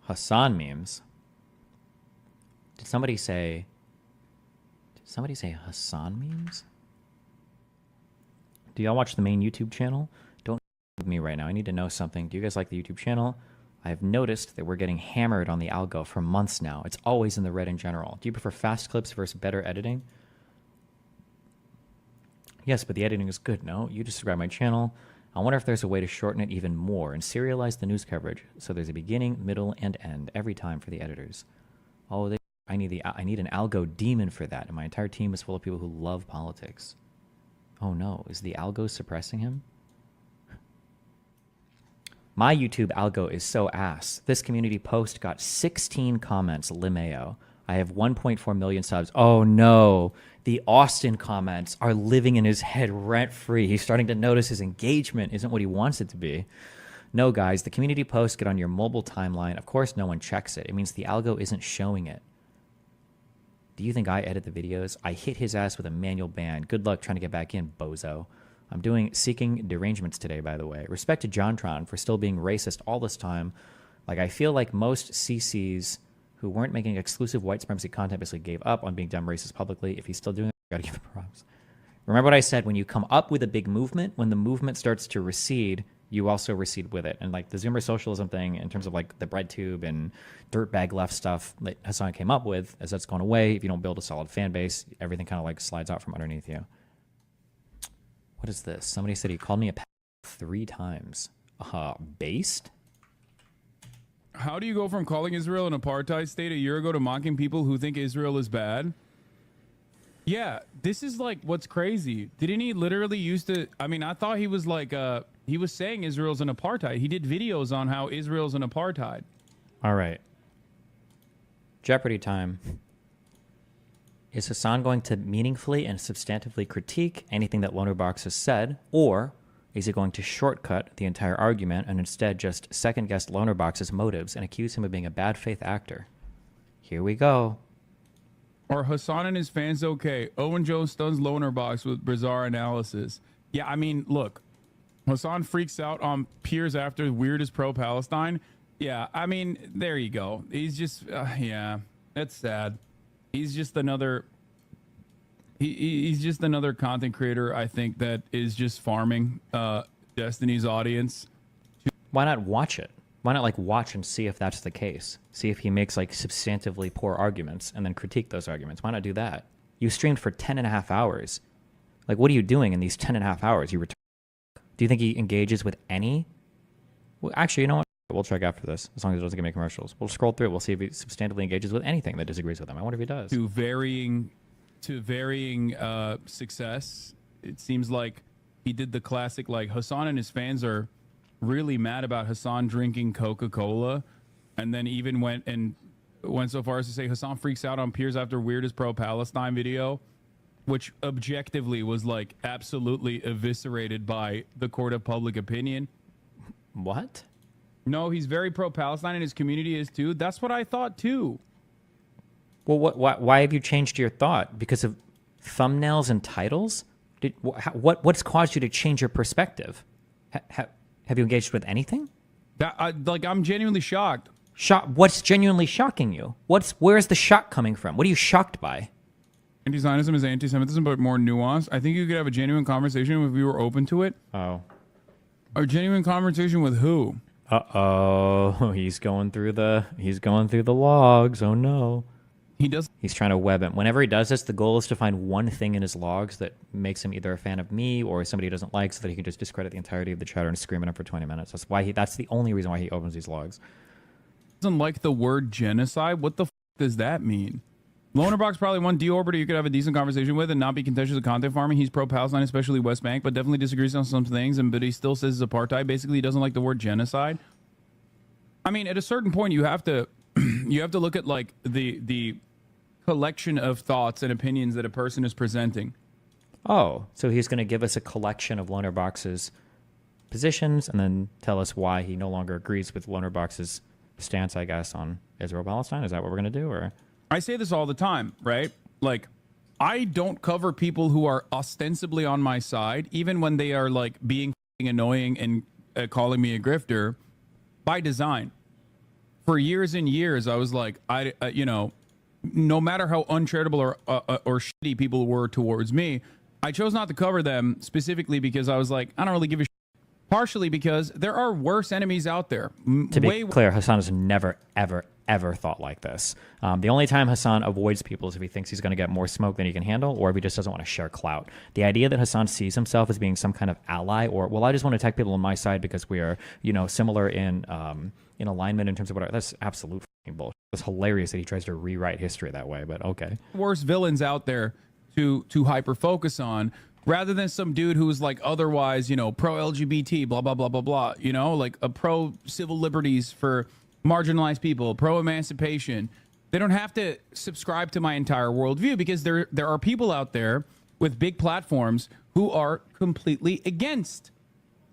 Hasan memes. Did somebody say Hasan memes? Do y'all watch the main YouTube channel? Don't with me right now. I need to know something. Do you guys like the YouTube channel? I've noticed that we're getting hammered on the algo for months now. It's always in the red in general. Do you prefer fast clips versus better editing? Yes, but the editing is good, no? You just subscribe my channel. I wonder if there's a way to shorten it even more and serialize the news coverage so there's a beginning, middle, and end every time for the editors. Oh, I need an algo demon for that, and my entire team is full of people who love politics. Oh no, is the algo suppressing him? My YouTube algo is so ass. This community post got 16 comments, Limeo. I have 1.4 million subs. Oh no, the Austin comments are living in his head rent-free. He's starting to notice his engagement isn't what he wants it to be. No, guys, the community posts get on your mobile timeline. Of course, no one checks it. It means the algo isn't showing it. Do you think I edit the videos? I hit his ass with a manual ban. Good luck trying to get back in, bozo. I'm seeking derangements today, by the way. Respect to JonTron for still being racist all this time. Like, I feel like most CCs who weren't making exclusive white supremacy content basically gave up on being dumb racist publicly. If he's still doing it, I gotta give him props. Remember what I said, when you come up with a big movement, when the movement starts to recede, you also recede with it. And like the Zoomer socialism thing in terms of like the bread tube and dirtbag left stuff that Hasan came up with, as that's gone away, if you don't build a solid fan base, everything kind of like slides out from underneath you. What is this? Somebody said he called me a 3 times. Based? How do you go from calling Israel an apartheid state a year ago to mocking people who think Israel is bad? Yeah, this is like what's crazy. Didn't he literally used to? I mean, I thought he was like, he was saying Israel's an apartheid. He did videos on how Israel's an apartheid. All right. Jeopardy time. Is Hasan going to meaningfully and substantively critique anything that LonerBox has said, or is he going to shortcut the entire argument and instead just second-guess LonerBox's motives and accuse him of being a bad faith actor? Here we go. Are Hasan and his fans okay? Owen Jones stuns LonerBox with bizarre analysis. Yeah, I mean, look, Hasan freaks out on peers after weirdest pro-Palestine. Yeah, I mean, there you go. He's just, yeah, that's sad. He's just another, he's just another content creator, I think, that is just farming Destiny's audience. Why not watch it? Why not like watch and see if that's the case? See if he makes like substantively poor arguments and then critique those arguments. Why not do that? You streamed for 10.5 hours. Like, what are you doing in these 10.5 hours? You return. Do you think he engages with any? Well, actually, you know what? We'll check after this, as long as it doesn't give me commercials. We'll scroll through it. We'll see if he substantively engages with anything that disagrees with him. I wonder if he does. To varying success. It seems like he did the classic, like, Hasan and his fans are really mad about Hasan drinking Coca-Cola, and then even went so far as to say Hasan freaks out on peers after weirdest pro-Palestine video, which objectively was like absolutely eviscerated by the court of public opinion. What? No, he's very pro-Palestine and his community is too. That's what I thought too. Well, why have you changed your thought? Because of thumbnails and titles? What's caused you to change your perspective? Have you engaged with anything? I'm genuinely shocked. What's genuinely shocking you? Where's the shock coming from? What are you shocked by? Anti-Zionism is anti-Semitism, but more nuanced. I think you could have a genuine conversation if we were open to it. Oh. A genuine conversation with who? Uh-oh. He's going through the logs. Oh no. He's trying to web him. Whenever he does this, the goal is to find one thing in his logs that makes him either a fan of me or somebody he doesn't like, so that he can just discredit the entirety of the chatter and scream at him for 20 minutes. That's the only reason why he opens these logs. Doesn't like the word genocide? What the does that mean? LonerBox probably one deorbiter you could have a decent conversation with and not be contentious of content farming. He's pro-Palestine, especially West Bank, but definitely disagrees on some things, but he still says it's apartheid. Basically, he doesn't like the word genocide. I mean, at a certain point, you have to look at like the collection of thoughts and opinions that a person is presenting. Oh, so he's going to give us a collection of LonerBox's positions and then tell us why he no longer agrees with LonerBox's stance, I guess, on Israel-Palestine? Is that what we're going to do, or? I say this all the time, right? Like, I don't cover people who are ostensibly on my side, even when they are like being annoying and calling me a grifter, by design. for years and years, I was like, you know, no matter how uncharitable or shitty people were towards me, I chose not to cover them specifically because I was like, I don't really give a shit. Partially because there are worse enemies out there. To be clear, Hasan has never, ever, ever thought like this. The only time Hasan avoids people is if he thinks he's going to get more smoke than he can handle, or if he just doesn't want to share clout. The idea that Hasan sees himself as being some kind of ally, or, well, I just want to attack people on my side because we are, you know, similar in alignment in terms of whatever, that's absolute fucking bullshit. It's hilarious that he tries to rewrite history that way, but okay. Worse villains out there to hyper focus on, rather than some dude who's like otherwise, you know, pro-LGBT, blah, blah, blah, blah, blah, you know, like a pro-civil liberties for marginalized people, pro-emancipation. They don't have to subscribe to my entire worldview because there are people out there with big platforms who are completely against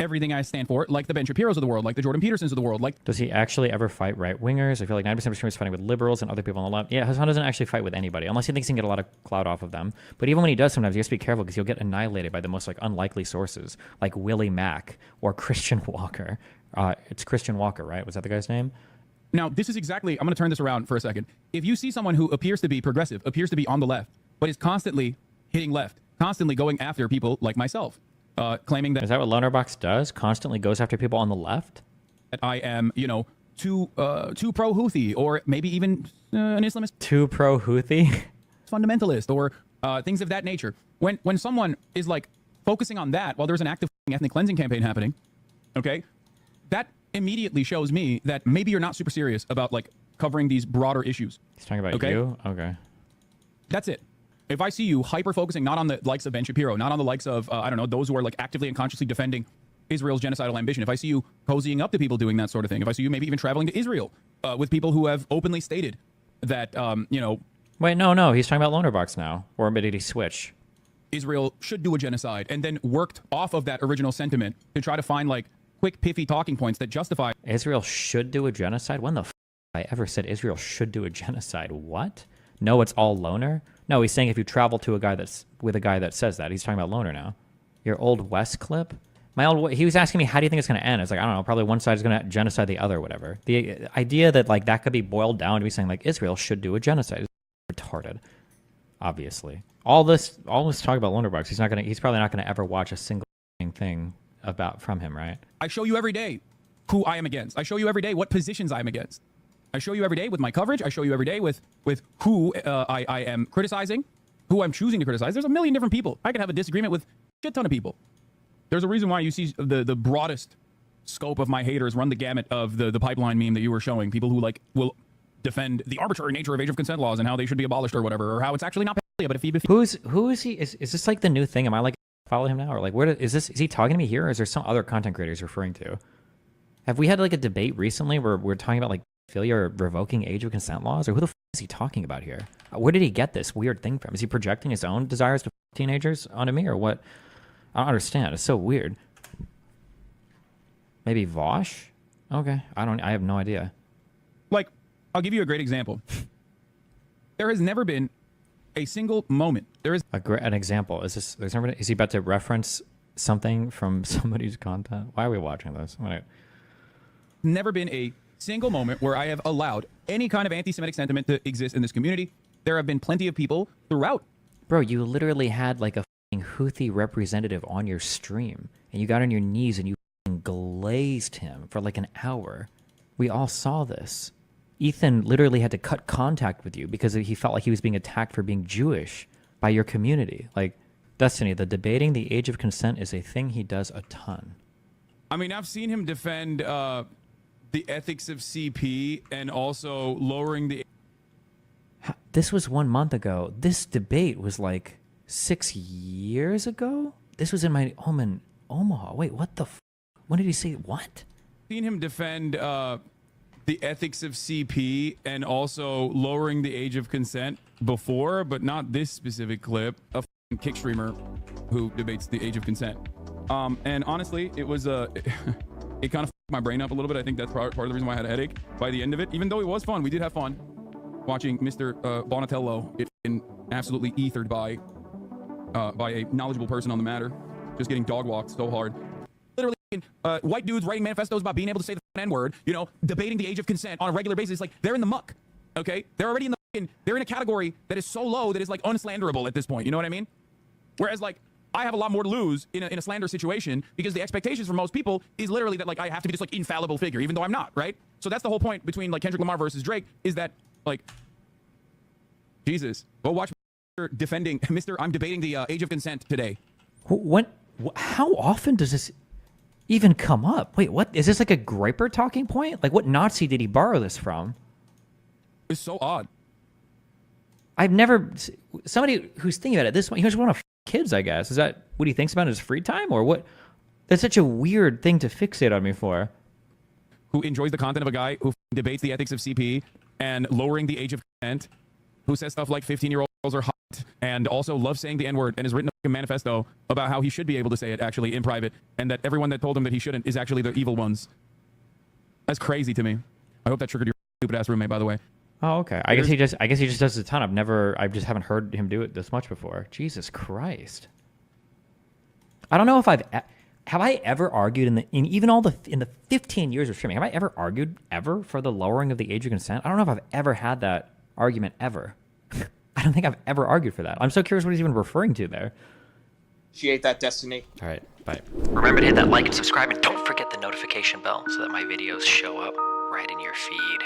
everything I stand for, like the Ben Shapiro's of the world, like the Jordan Petersons of the world. Like, does he actually ever fight right-wingers? I feel like 90% of him is fighting with liberals and other people on the left. Yeah, Hasan doesn't actually fight with anybody, unless he thinks he can get a lot of clout off of them. But even when he does, sometimes he has to be careful because he'll get annihilated by the most like unlikely sources, like Willie Mack or Christian Walker. It's Christian Walker, right? Was that the guy's name? Now, this is exactly, I'm going to turn this around for a second. If you see someone who appears to be progressive, appears to be on the left, but is constantly hitting left, constantly going after people like myself, claiming that... Is that what LonerBox does? Constantly goes after people on the left? That I am, you know, too pro-Houthi, or maybe even an Islamist... Too pro-Houthi? ...fundamentalist, or things of that nature. When someone is, like, focusing on that while there's an active ethnic cleansing campaign happening, okay, that immediately shows me that maybe you're not super serious about, like, covering these broader issues. He's talking about you? Okay. That's it. If I see you hyper-focusing not on the likes of Ben Shapiro, not on the likes of, I don't know, those who are like actively and consciously defending Israel's genocidal ambition, if I see you cozying up to people doing that sort of thing, if I see you maybe even traveling to Israel with people who have openly stated that, you know... Wait, no, he's talking about LonerBox now. Or did he switch? Israel should do a genocide, and then worked off of that original sentiment to try to find, like, quick, piffy talking points that justify... Israel should do a genocide? When the f*** I ever said Israel should do a genocide? What? No, it's all Loner? No, he's saying if you travel to a guy that's with a guy that says that. He's talking about Loner now. Your old West clip? He was asking me, how do you think it's going to end? I was like, I don't know, probably one side is going to genocide the other, whatever. The idea that like that could be boiled down to me saying like Israel should do a genocide is retarded, obviously. All this talk about LonerBox, he's probably not going to ever watch a single thing from him, right? I show you every day who I am against. I show you every day what positions I'm against. I show you every day with my coverage. I show you every day with who I am criticizing, who I'm choosing to criticize. There's a million different people. I could have a disagreement with a shit ton of people. There's a reason why you see the broadest scope of my haters run the gamut of the pipeline meme that you were showing. People who like will defend the arbitrary nature of age of consent laws and how they should be abolished or whatever, or how it's actually not pedophilia, but if he... Who is he? Is this like the new thing? Am I like follow him now? Or like is he talking to me here, or is there some other content creator he's referring to? Have we had like a debate recently where we're talking about like pedophilia or revoking age of consent laws, or who the f is he talking about here? Where did he get this weird thing from? Is he projecting his own desires to teenagers onto me, or what? I don't understand. It's so weird. Maybe Vosh? Okay, I have no idea. Like, I'll give you a great example. There has never been a single moment. There is an example. Is he about to reference something from somebody's content? Why are we watching this? Never been a single moment where I have allowed any kind of anti-Semitic sentiment to exist in this community. There have been plenty of people throughout. Bro, you literally had like a Houthi representative on your stream, and you got on your knees and you glazed him for like an hour. We all saw this. Ethan literally had to cut contact with you because he felt like he was being attacked for being Jewish by your community. Like, Destiny, the debating the age of consent is a thing he does a ton. I mean, I've seen him defend the ethics of CP and also lowering the... This was 1 month ago. This debate was like 6 years ago? This was in my home in Omaha. Wait, what the f... When did he say what? Seen him defend the ethics of CP and also lowering the age of consent before, but not this specific clip. A kick streamer who debates the age of consent. And honestly, it was it kind of my brain up a little bit. I think that's part of the reason why I had a headache by the end of it. Even though it was fun, we did have fun watching Mr. Bonatello get absolutely ethered by a knowledgeable person on the matter, just getting dog walked so hard. Literally, white dudes writing manifestos about being able to say the N-word, you know, debating the age of consent on a regular basis, like they're in the muck. Okay, they're already in the they're in a category that is so low that is like unslanderable at this point. You know what I mean? Whereas like I have a lot more to lose in a slander situation because the expectations for most people is literally that like I have to be this like infallible figure, even though I'm not, right? So that's the whole point between like Kendrick Lamar versus Drake is that like Jesus, go watch defending Mr. I'm debating the age of consent today. How often does this even come up? Wait, what is this like a Griper talking point? Like what Nazi did he borrow this from? It's so odd. I've never somebody who's thinking about it this way. He just want to kids, I guess. Is that what he thinks about in his free time, or what? That's such a weird thing to fixate on me for. Who enjoys the content of a guy who debates the ethics of CP and lowering the age of consent, who says stuff like 15-year-olds are hot, and also loves saying the N-word and has written a manifesto about how he should be able to say it actually in private, and that everyone that told him that he shouldn't is actually the evil ones. That's crazy to me. I hope that triggered your stupid ass roommate, by the way. Oh, okay. I guess he just does it a ton. I just haven't heard him do it this much before. Jesus Christ. I don't know if have I ever argued in the 15 years of streaming, have I ever argued ever for the lowering of the age of consent? I don't know if I've ever had that argument ever. I don't think I've ever argued for that. I'm so curious what he's even referring to there. She ate that, Destiny. All right, bye. Remember to hit that like and subscribe, and don't forget the notification bell so that my videos show up right in your feed.